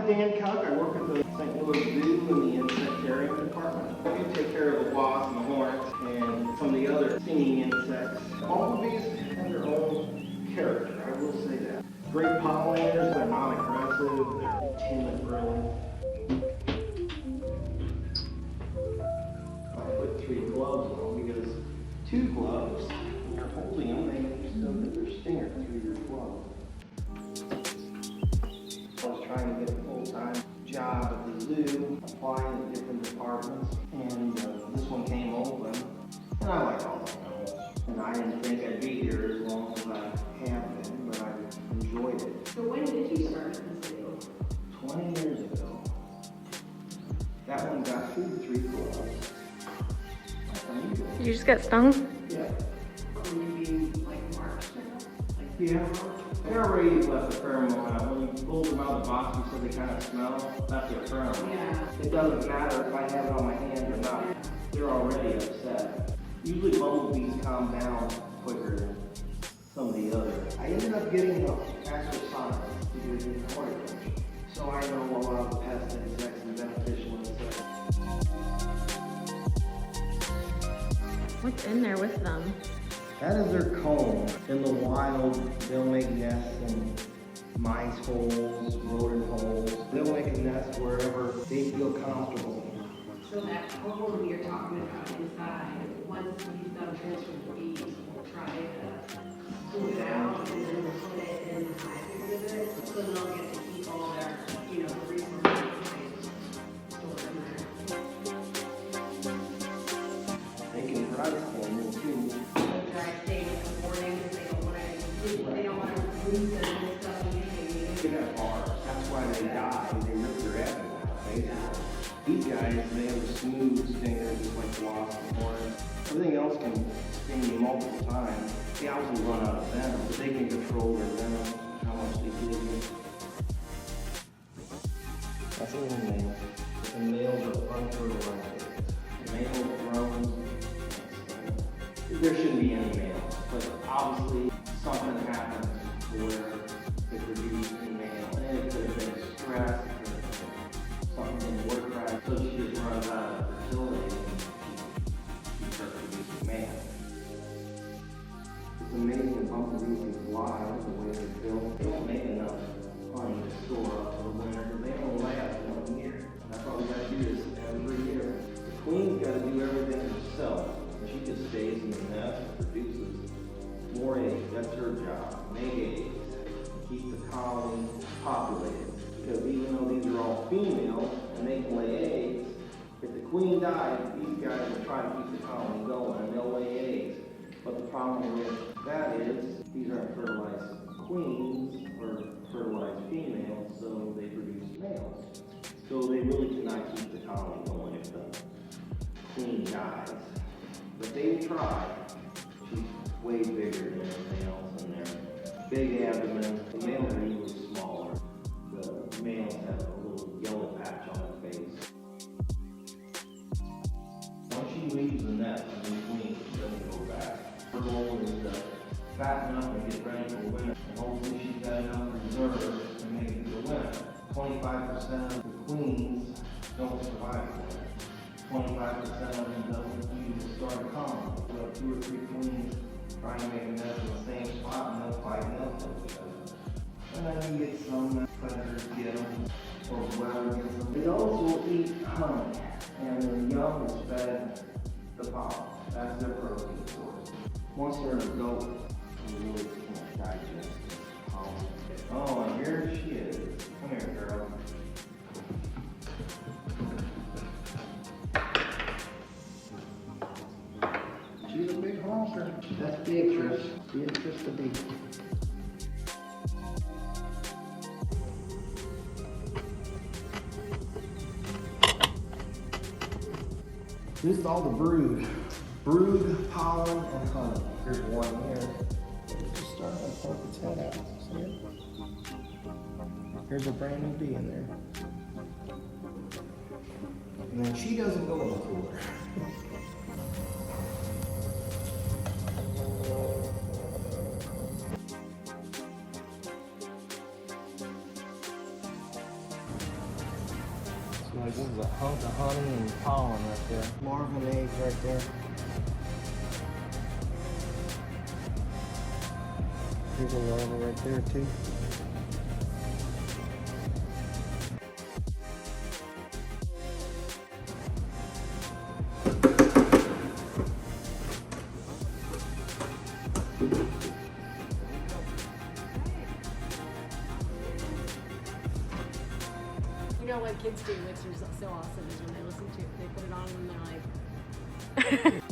Dan Cuck. I work at the St. Louis Zoo in the insectarium department. We take care of the wasps and the hornets and some of the other stinging insects. Bumblebees have their own character, I will say that. Great pollinators, they're not aggressive, they're timid really. I put 3 gloves on because 2 gloves, when you're holding them, they still get their stinger through your glove. I was trying to get a full-time job at the zoo, applying to different departments, and this one came open, and I like all the animals. And I didn't think I'd be here as long as I have been, but I enjoyed it. So when did you start at the zoo? 20 years ago. That one got 2 to 3 gloves. You just got stung? Yeah. Maybe like March now? Yeah. They already left a pheromone out. When you pull them out of the box, you said they kind of smell. That's their pheromone. Yeah. It doesn't matter if I have it on my hand or not. They're already upset. Usually bumblebees calm down quicker than some of the others. I ended up getting the actual science to do it in horticulture. So I know a lot of the pest insects and beneficial insects. What's in there with them? That is their comb. In the wild, they'll make nests in mice holes, rodent holes. They'll make a nest wherever they feel comfortable. So that comb you're talking about inside, once he's done transferring the bees, we'll try to smooth it out and then we'll put it in the hive with it. So they'll get to keep all their, the resources stored in there. They can dry stain too. Dry stain in the morning if they don't want to lose the stuff in the They got bars. That's why they die. They rip their abdomen out, basically. These guys, they have a smooth stinger, just like wasps and hornets. Everything else can sting you multiple times. They also run out of venom, but they can control their venom, how much they give you. That's a little male. The males are unfertilized. The male drones. There shouldn't be any males, but obviously something happens where they produce a male, and it could have been stress, it could have been something didn't work right, so she just runs out of fertility and she starts producing males. It's amazing that bumblebees can fly the way they're built. They don't make enough honey to store up for the winter, but they only last 1 year. That's why we gotta do this every year. The queen's gotta do everything herself. She just stays in the nest and produces more eggs. That's her job. Make eggs. Keep the colony populated. Because even though these are all females and they can lay eggs, if the queen dies, these guys will try to keep the colony going and they'll lay eggs. But the problem with that is these aren't fertilized queens or fertilized females, so they produce males. So they really cannot keep the colony going if the queen dies. But they try. She's way bigger than everything else in there. Big abdomen. The males are usually smaller. The males have a little yellow patch on their face. Once she leaves the nest, the queen doesn't go back. Her goal is to fatten up and get ready for winter. And hopefully she's got enough reserves to make it to winter. 25% of the queens don't survive winter. 25% of them don't even start a colony. So 2 or 3 queens trying to make a nest in the same spot and they'll fight nests with each other. And then you get some predators get them, or weather gets them. They also eat honey, and the young is fed the pollen. That's their protein source. Once they're an adult, you really can't digest pollen. Oh, and here she is. Come here, girl. She's a big honker. That's Beatrice. Beatrice the bee. This is all the brood. Brood, pollen, and honey. Here's one here. It's just starting to poke its head out. See it? Here's a brand new bee in there. And then she doesn't go in the cooler. a hunk of honey and pollen right there. Marvin eggs right there. Here's a larva right there too. You know what kids do, which is so awesome, is when they listen to it, they put it on and they're like,